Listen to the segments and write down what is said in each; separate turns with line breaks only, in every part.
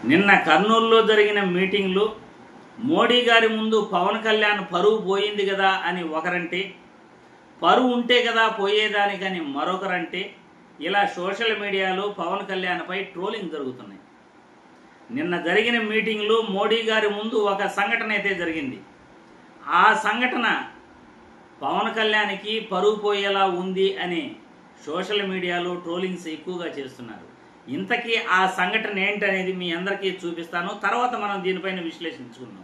నిన్న కర్నూలులో జరిగిన మీటింగ్లో మోడీ గారి ముందు పవన్ కళ్యాణ్ పరువు పోయింది కదా అని ఒకరంటే, పరువు ఉంటే కదా పోయేదానికని మరొకరంటే, ఇలా సోషల్ మీడియాలో పవన్ కళ్యాణ్పై ట్రోలింగ్ జరుగుతున్నాయి. నిన్న జరిగిన మీటింగ్లో మోడీ గారి ముందు ఒక సంఘటన అయితే జరిగింది. ఆ సంఘటన పవన్ కళ్యాణ్కి పరువు పోయేలా ఉంది అని సోషల్ మీడియాలో ట్రోలింగ్స్ ఎక్కువగా చేస్తున్నారు. ఇంతకీ ఆ సంఘటన ఏంటనేది మీ అందరికీ చూపిస్తాను. తర్వాత మనం దీనిపైన విశ్లేషించుకుందాం.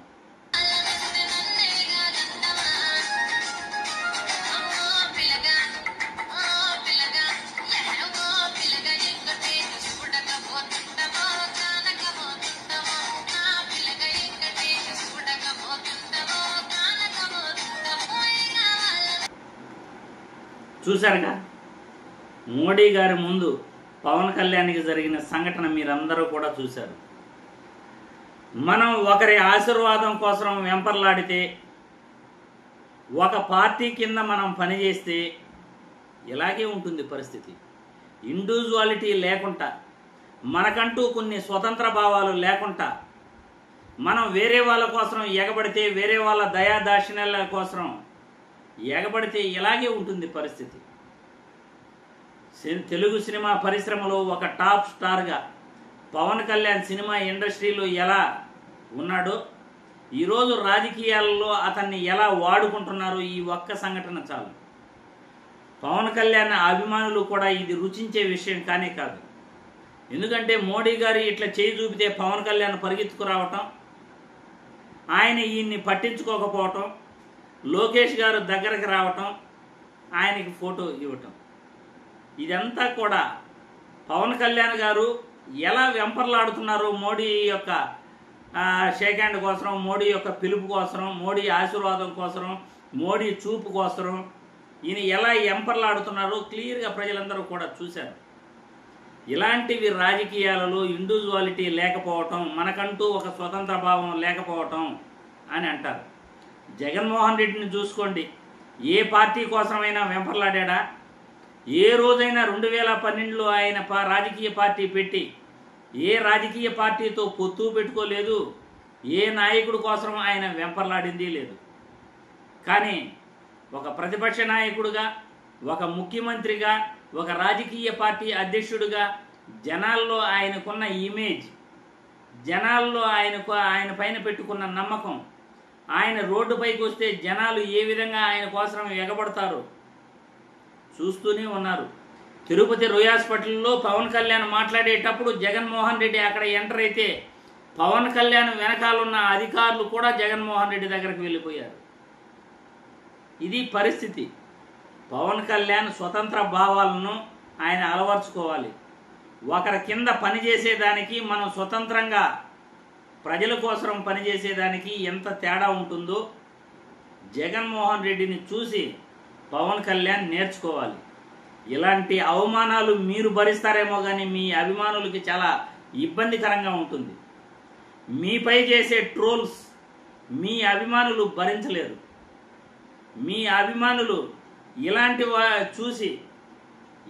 చూశారుగా, మోడీ గారి ముందు పవన్ కళ్యాణ్కి జరిగిన సంఘటన మీరందరూ కూడా చూశారు. మనం ఒకరి ఆశీర్వాదం కోసం వెంపర్లాడితే, ఒక పార్టీ కింద మనం పనిచేస్తే ఇలాగే ఉంటుంది పరిస్థితి. ఇండివిజువాలిటీ లేకుండా, మనకంటూ కొన్ని స్వతంత్ర భావాలు లేకుండా మనం వేరే వాళ్ళ కోసం ఎగబడితే, వేరే వాళ్ళ దయాదాక్షిణ్యాల కోసం ఎగబడితే ఇలాగే ఉంటుంది పరిస్థితి. తెలుగు సినిమా పరిశ్రమలో ఒక టాప్ స్టార్గా పవన్ కళ్యాణ్ సినిమా ఇండస్ట్రీలో ఎలా ఉన్నాడో, ఈరోజు రాజకీయాలలో అతన్ని ఎలా వాడుకుంటున్నారో ఈ ఒక్క సంఘటన చాలు. పవన్ కళ్యాణ్ అభిమానులు కూడా ఇది రుచించే విషయం కానే కాదు. ఎందుకంటే మోడీ గారు ఇట్లా చేయి చూపితే పవన్ కళ్యాణ్ పరిగెత్తుకురావటం, ఆయన ఈయన్ని పట్టించుకోకపోవటం, లోకేష్ గారు దగ్గరకు రావటం, ఆయనకి ఫోటో ఇవ్వటం, ఇదంతా కూడా పవన్ కళ్యాణ్ గారు ఎలా వెంపర్లాడుతున్నారో మోడీ యొక్క షేక్ హ్యాండ్ కోసం, మోడీ యొక్క పిలుపు కోసం, మోడీ ఆశీర్వాదం కోసం, మోడీ చూపు కోసం ఈయన ఎలా వెంపర్లాడుతున్నారో క్లియర్గా ప్రజలందరూ కూడా చూశారు. ఇలాంటివి రాజకీయాలలో ఇండివిజువాలిటీ లేకపోవటం, మనకంటూ ఒక స్వతంత్ర భావం లేకపోవటం అని అంటారు. జగన్మోహన్ రెడ్డిని చూసుకోండి, ఏ పార్టీ కోసమైనా వెంపర్లాడా? ఏ రోజైనా 2012లో ఆయన రాజకీయ పార్టీ పెట్టి ఏ రాజకీయ పార్టీతో పొత్తు పెట్టుకోలేదు, ఏ నాయకుడి కోసం ఆయన వెంపర్లాడింది లేదు. కానీ ఒక ప్రతిపక్ష నాయకుడిగా, ఒక ముఖ్యమంత్రిగా, ఒక రాజకీయ పార్టీ అధ్యక్షుడిగా జనాల్లో ఆయనకున్న ఇమేజ్, జనాల్లో ఆయన పైన పెట్టుకున్న నమ్మకం, ఆయన రోడ్డుపైకి వస్తే జనాలు ఏ విధంగా ఆయన కోసం ఎగబడతారు చూస్తూనే ఉన్నారు. తిరుపతి రొయ్య హాస్పిటల్లో పవన్ కళ్యాణ్ మాట్లాడేటప్పుడు జగన్మోహన్ రెడ్డి అక్కడ ఎంటర్ అయితే పవన్ కళ్యాణ్ వెనకాలన్న అధికారులు కూడా జగన్మోహన్ రెడ్డి దగ్గరికి వెళ్ళిపోయారు. ఇది పరిస్థితి. పవన్ కళ్యాణ్ స్వతంత్ర భావాలను ఆయన అలవర్చుకోవాలి. ఒకరి కింద పనిచేసేదానికి, మనం స్వతంత్రంగా ప్రజల కోసం పనిచేసేదానికి ఎంత తేడా ఉంటుందో జగన్మోహన్ రెడ్డిని చూసి పవన్ కళ్యాణ్ నేర్చుకోవాలి. ఇలాంటి అవమానాలు మీరు భరిస్తారేమో కానీ మీ అభిమానులకి చాలా ఇబ్బందికరంగా ఉంటుంది. మీపై చేసే ట్రోల్స్ మీ అభిమానులు భరించలేరు. మీ అభిమానులు ఇలాంటి చూసి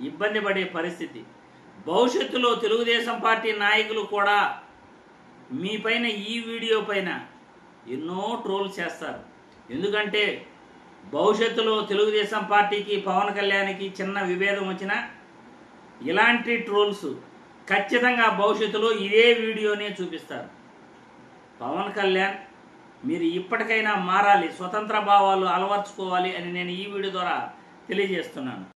ఇబ్బంది పడే పరిస్థితి. భవిష్యత్తులో తెలుగుదేశం పార్టీ నాయకులు కూడా మీ పైన, ఈ వీడియో పైన ఎన్నో ట్రోల్ చేస్తారు. ఎందుకంటే భవిష్యత్తులో తెలుగుదేశం పార్టీకి, పవన్ కళ్యాణ్కి చిన్న విభేదం వచ్చినా ఇలాంటి ట్రోల్స్ ఖచ్చితంగా భవిష్యత్తులో ఇదే వీడియోనే చూపిస్తారు. పవన్ కళ్యాణ్, మీరు ఇప్పటికైనా మారాలి, స్వతంత్ర భావాలు అలవర్చుకోవాలి అని నేను ఈ వీడియో ద్వారా తెలియజేస్తున్నాను.